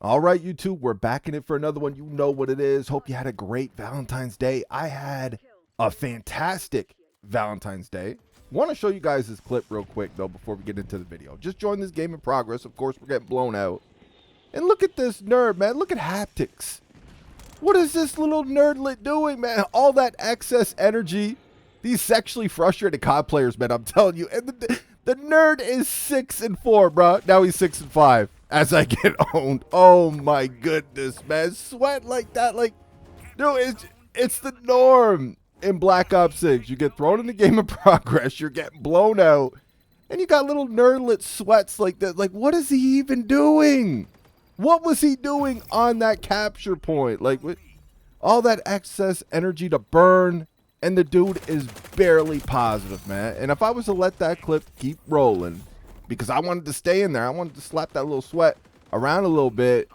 All right, YouTube, we're back in it for another one. You know what it is. Hope you had a great Valentine's Day. I had a fantastic Valentine's Day. Want to show you guys this clip real quick, though, before we get into the video. Just join this game in progress. Of course, we're getting blown out. And look at this nerd, man. Look at haptics. What is this little nerdlet doing, man? All that excess energy. These sexually frustrated COD players, man, I'm telling you. And the nerd is 6-4, bro. Now he's 6-5. As I get owned. Oh my goodness, man. Sweat like that, like, dude, it's the norm in Black Ops 6. You get thrown in the game of progress, you're getting blown out, and you got little nerdlet sweats like that. Like, what is he even doing? What was he doing on that capture point? Like, with all that excess energy to burn, and the dude is barely positive, man. And if I was to let that clip keep rolling, because I wanted to stay in there, I wanted to slap that little sweat around a little bit,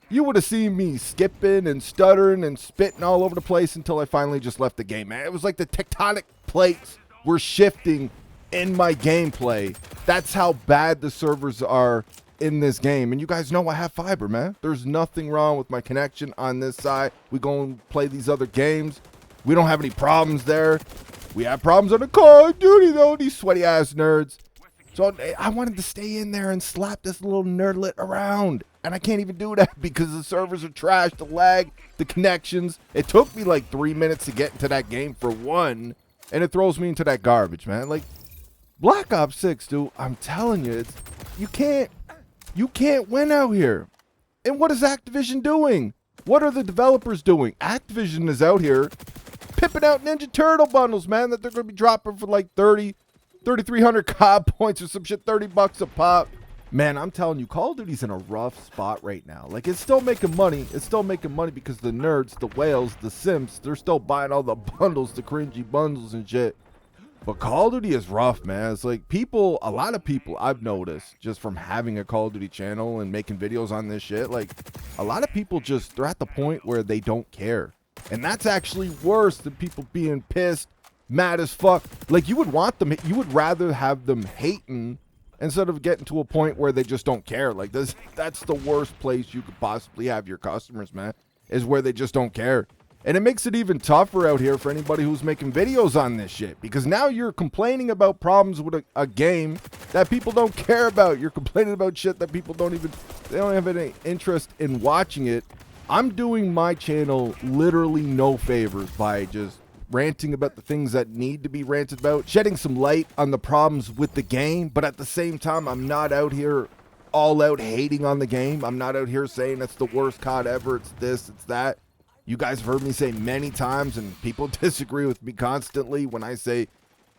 you would have seen me skipping and stuttering and spitting all over the place until I finally just left the game, man. It was like the tectonic plates were shifting in my gameplay. That's how bad the servers are in this game. And you guys know I have fiber, man. There's nothing wrong with my connection on this side. We go and play these other games. We don't have any problems there. We have problems on the Call of Duty, though, these sweaty ass nerds. So I wanted to stay in there and slap this little nerdlet around. And I can't even do that because the servers are trash, the lag, the connections. It took me like 3 minutes to get into that game for one. And it throws me into that garbage, man. Like, Black Ops 6, dude, I'm telling you, you can't win out here. And what is Activision doing? What are the developers doing? Activision is out here pimping out Ninja Turtle bundles, man, that they're going to be dropping for like 3,300 COD points or some shit, $30 a pop. Man, I'm telling you, Call of Duty's in a rough spot right now. Like, it's still making money. It's still making money because the nerds, the whales, the simps, they're still buying all the bundles, the cringy bundles and shit. But Call of Duty is rough, man. It's like people, a lot of people I've noticed just from having a Call of Duty channel and making videos on this shit, like, a lot of people just, they're at the point where they don't care. And that's actually worse than people being pissed, mad as fuck. Like, you would want them, you would rather have them hating instead of getting to a point where they just don't care. Like, that's the worst place you could possibly have your customers, man, is where they just don't care. And it makes it even tougher out here for anybody who's making videos on this shit, because now you're complaining about problems with a game that people don't care about. You're complaining about shit that people don't have any interest in watching it. I'm doing my channel literally no favors by just ranting about the things that need to be ranted about, shedding some light on the problems with the game, but at the same time, I'm not out here all out hating on the game. I'm not out here saying it's the worst COD ever, it's this, it's that. You guys have heard me say many times, and people disagree with me constantly when I say,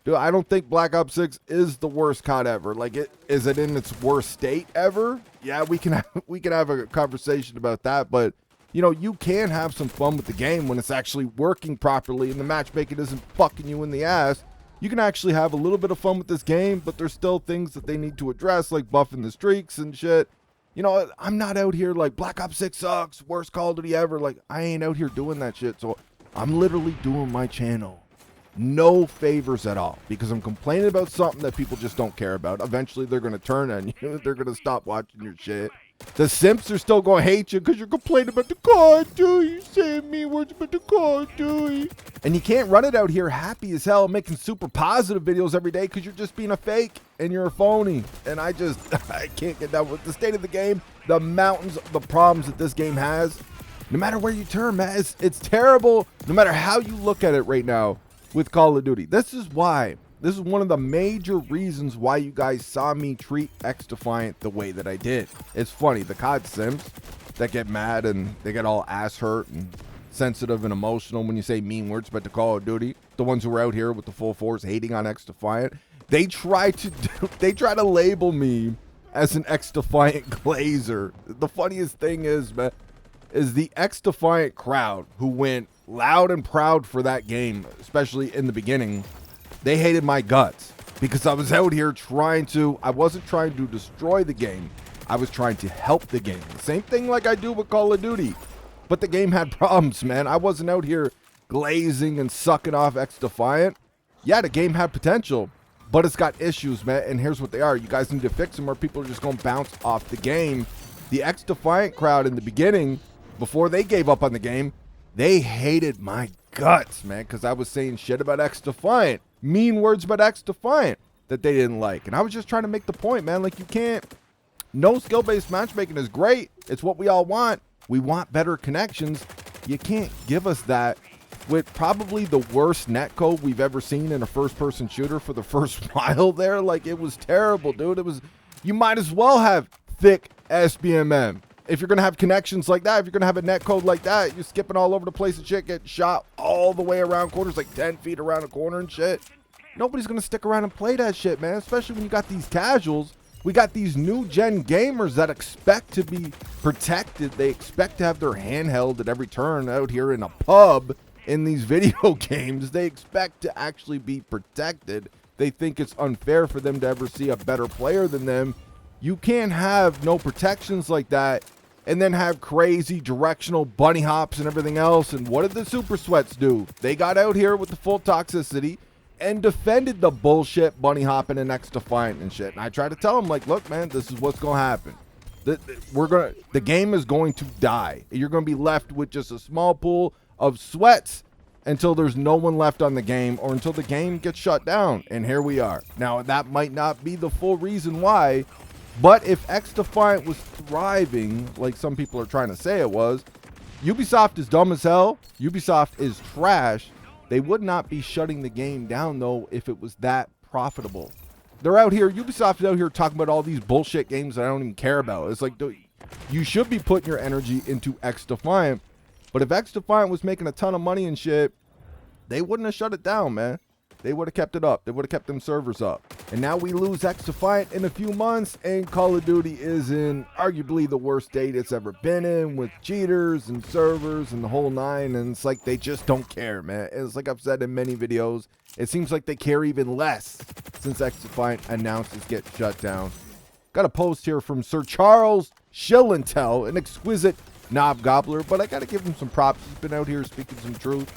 dude, I don't think Black Ops 6 is the worst COD ever. Like, is it in its worst state ever? Yeah, we can have a conversation about that, but you know, you can have some fun with the game when it's actually working properly and the matchmaking isn't fucking you in the ass. You can actually have a little bit of fun with this game, but there's still things that they need to address, like buffing the streaks and shit. You know, I'm not out here like Black Ops 6 sucks, worst Call of Duty ever. Like, I ain't out here doing that shit. So I'm literally doing my channel no favors at all because I'm complaining about something that people just don't care about. Eventually, they're going to turn on you. They're going to stop watching your shit. The simps are still going to hate you because you're complaining about the Call of Duty. You're saying mean words about the Call of Duty. And you can't run it out here happy as hell making super positive videos every day because you're just being a fake and you're a phony. And I can't get down with the state of the game, the mountains of the problems that this game has. No matter where you turn, man, it's terrible no matter how you look at it right now with Call of Duty. This is one of the major reasons why you guys saw me treat XDefiant the way that I did. It's funny, the COD simps that get mad and they get all ass hurt and sensitive and emotional when you say mean words about the Call of Duty, the ones who are out here with the full force hating on XDefiant, they try to label me as an XDefiant glazer. The funniest thing is, man, is the XDefiant crowd who went loud and proud for that game, especially in the beginning. They hated my guts because I was out here I wasn't trying to destroy the game. I was trying to help the game. Same thing like I do with Call of Duty. But the game had problems, man. I wasn't out here glazing and sucking off XDefiant. Yeah, the game had potential, but it's got issues, man. And here's what they are. You guys need to fix them or people are just going to bounce off the game The XDefiant crowd in the beginning, before they gave up on the game, they hated my guts, man, because I was saying shit about XDefiant, mean words about XDefiant that they didn't like. And I was just trying to make the point, man, like, you can't. No skill-based matchmaking is great. It's what we all want. We want better connections. You can't give us that with probably the worst netcode we've ever seen in a first-person shooter for the first while there. Like, it was terrible, dude. It was, you might as well have thick SBMM. If you're going to have connections like that, if you're going to have a netcode like that, you're skipping all over the place and shit, getting shot all the way around corners, like 10 feet around a corner and shit. Nobody's going to stick around and play that shit, man, especially when you got these casuals. We got these new gen gamers that expect to be protected. They expect to have their handheld at every turn out here in a pub in these video games. They expect to actually be protected. They think it's unfair for them to ever see a better player than them. You can't have no protections like that and then have crazy directional bunny hops and everything else. And what did the Super Sweats do? They got out here with the full toxicity and defended the bullshit bunny hopping and XDefiant and shit. And I try to tell them, like, look, man, this is what's going to happen. The game is going to die. You're going to be left with just a small pool of sweats until there's no one left on the game, or until the game gets shut down. And here we are. Now, that might not be the full reason why, but if XDefiant was thriving, like some people are trying to say it was, Ubisoft is dumb as hell. Ubisoft is trash. They would not be shutting the game down, though, if it was that profitable. They're out here, Ubisoft is out here talking about all these bullshit games that I don't even care about. It's like, dude, you should be putting your energy into XDefiant. But if XDefiant was making a ton of money and shit, they wouldn't have shut it down, man. They would have kept it up. They would have kept them servers up. And now we lose XDefiant in a few months, and Call of Duty is in arguably the worst state it's ever been in, with cheaters and servers and the whole nine. And it's like they just don't care, man. It's like I've said in many videos, it seems like they care even less since XDefiant announced it's get shut down. Got a post here from Sir Charles Shillintel, an exquisite knob gobbler, but I got to give him some props. He's been out here speaking some truth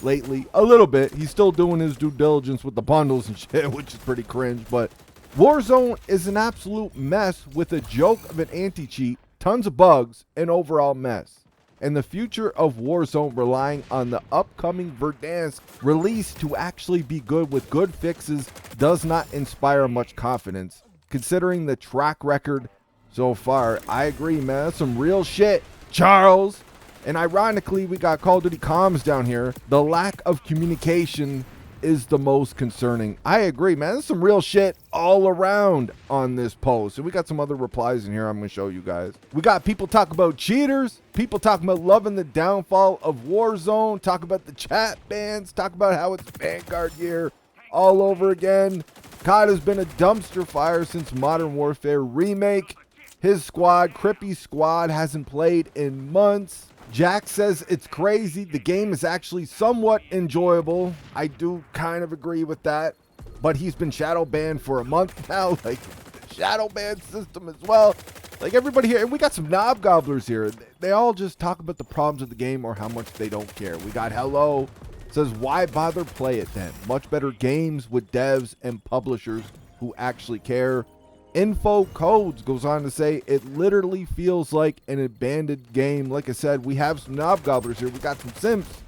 lately, a little bit. He's still doing his due diligence with the bundles and shit, which is pretty cringe. But Warzone is an absolute mess with a joke of an anti-cheat, tons of bugs, and overall mess. And the future of Warzone relying on the upcoming Verdansk release to actually be good with good fixes does not inspire much confidence, considering the track record so far. I agree, man. That's some real shit, Charles. And ironically, we got Call of Duty comms down here. The lack of communication is the most concerning. I agree, man. There's some real shit all around on this post. And we got some other replies in here I'm going to show you guys. We got people talking about cheaters. People talking about loving the downfall of Warzone. Talk about the chat bans. Talk about how it's Vanguard gear all over again. COD has been a dumpster fire since Modern Warfare Remake. His squad, Crippy Squad, hasn't played in months. Jack says it's crazy. The game is actually somewhat enjoyable. I do kind of agree with that. But he's been shadow banned for a month now. Like, the shadow ban system as well. Like, everybody here, and we got some knob gobblers here. They all just talk about the problems of the game or how much they don't care. We got Hello. Says, why bother play it then? Much better games with devs and publishers who actually care. Info Codes goes on to say, it literally feels like an abandoned game. Like I said, we have some knob gobblers here. We got some simps.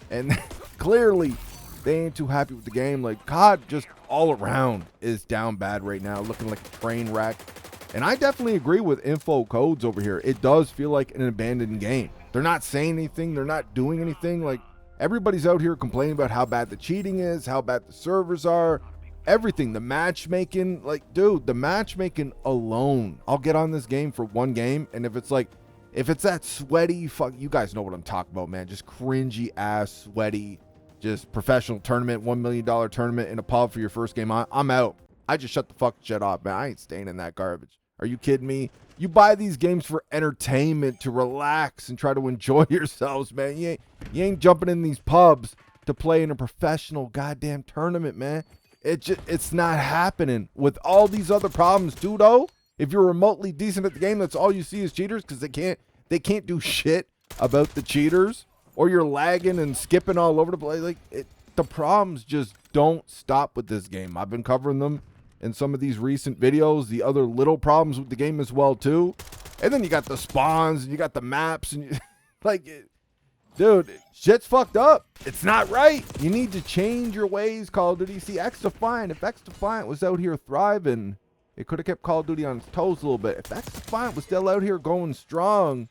And clearly, they ain't too happy with the game. Like, COD just all around is down bad right now, looking like a train wreck. And I definitely agree with Info Codes over here. It does feel like an abandoned game. They're not saying anything. They're not doing anything. Like, everybody's out here complaining about how bad the cheating is, how bad the servers are. Everything, the matchmaking, like, dude, the matchmaking alone. I'll get on this game for one game, and if it's that sweaty, fuck, you guys know what I'm talking about, man. Just cringy ass, sweaty, just professional tournament, $1 million tournament in a pub for your first game. I'm out. I just shut the fucking shit off, man. I ain't staying in that garbage. Are you kidding me? You buy these games for entertainment, to relax and try to enjoy yourselves, man. You ain't jumping in these pubs to play in a professional goddamn tournament, man. It's not happening. With all these other problems too, though. If you're remotely decent at the game, that's all you see is cheaters, because they can't do shit about the cheaters, or you're lagging and skipping all over the place. Like, the problems just don't stop with this game. I've been covering them in some of these recent videos. The other little problems with the game as well too. And then you got the spawns and you got the maps and you, like, dude, shit's fucked up. It's not right. You need to change your ways, Call of Duty. See, XDefiant, if XDefiant was out here thriving, it could have kept Call of Duty on its toes a little bit. If XDefiant was still out here going strong,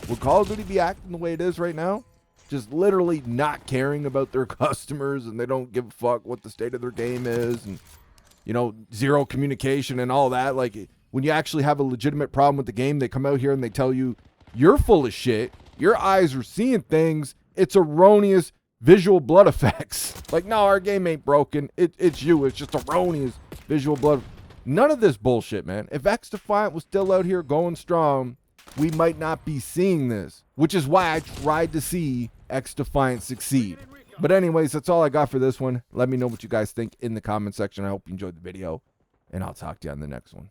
would Call of Duty be acting the way it is right now? Just literally not caring about their customers, and they don't give a fuck what the state of their game is, and, you know, zero communication and all that. Like, when you actually have a legitimate problem with the game, they come out here and they tell you, you're full of shit. Your eyes are seeing things. It's erroneous visual blood effects. Like, no, our game ain't broken. It's you. It's just erroneous visual blood. None of this bullshit, man. If XDefiant was still out here going strong, we might not be seeing this, which is why I tried to see XDefiant succeed. But anyways, that's all I got for this one. Let me know what you guys think in the comment section. I hope you enjoyed the video, and I'll talk to you on the next one.